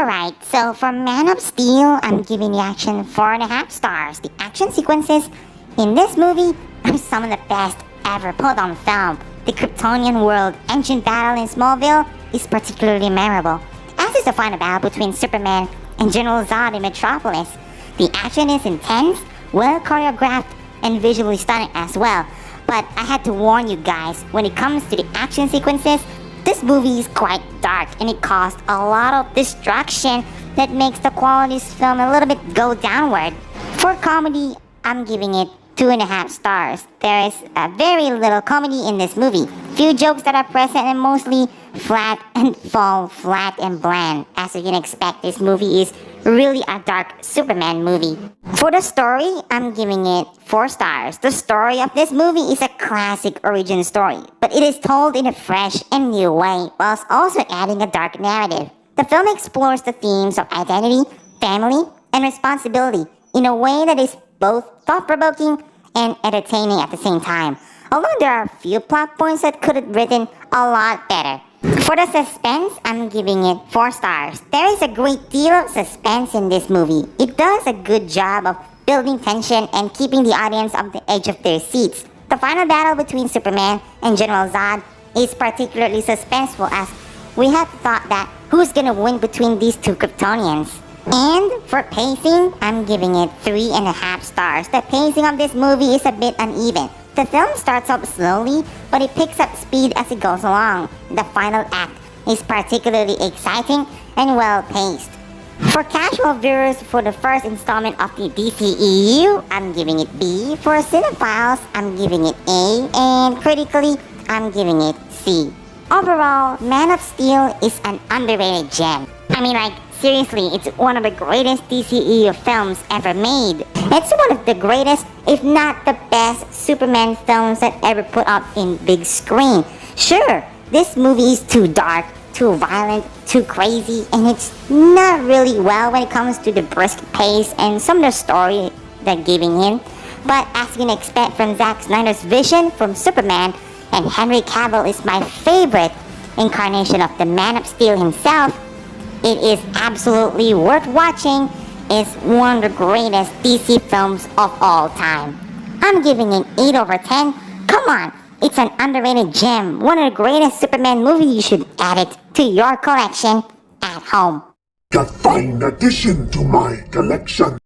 Alright, so for Man of Steel, I'm giving the action 4.5 stars. The action sequences in this movie are some of the best ever put on film. The Kryptonian world engine battle in Smallville is particularly memorable, as is the final battle between Superman and General Zod in Metropolis. The action is intense, well choreographed, and visually stunning as well. But I had to warn you guys, when it comes to the action sequences, this movie is quite dark and it caused a lot of distraction that makes the quality of this film a little bit go downward. For comedy, I'm giving it 2.5 stars. There is very little comedy in this movie. Few jokes that are present and mostly flat and fall flat and bland. As you can expect, this movie is really a dark Superman movie. For the story, I'm giving it 4 stars. The story of this movie is a classic origin story, but it is told in a fresh and new way, whilst also adding a dark narrative. The film explores the themes of identity, family, and responsibility in a way that is both thought-provoking and entertaining at the same time. Although there are a few plot points that could have written a lot better. For the suspense, I'm giving it 4 stars. There is a great deal of suspense in this movie. It does a good job of building tension and keeping the audience on the edge of their seats. The final battle between Superman and General Zod is particularly suspenseful, as we have thought that who's gonna win between these two Kryptonians. And for pacing, I'm giving it 3.5 stars. The pacing of this movie is a bit uneven. The film starts off slowly, but it picks up speed as it goes along. The final act is particularly exciting and well-paced. For casual viewers, for the first installment of the DCEU, I'm giving it B. For cinephiles, I'm giving it A. And critically, I'm giving it C. Overall, Man of Steel is an underrated gem. I mean, seriously, it's one of the greatest DCEU films ever made. It's one of the greatest, if not the best, Superman films that ever put up in big screen. Sure, this movie is too dark, too violent, too crazy, and it's not really well when it comes to the brisk pace and some of the story they're giving in. But as you can expect from Zack Snyder's vision from Superman, and Henry Cavill is my favorite incarnation of the Man of Steel himself, it is absolutely worth watching. It's one of the greatest DC films of all time. I'm giving it 8 over 10. Come on, it's an underrated gem. One of the greatest Superman movies. You should add it to your collection at home. A fine addition to my collection.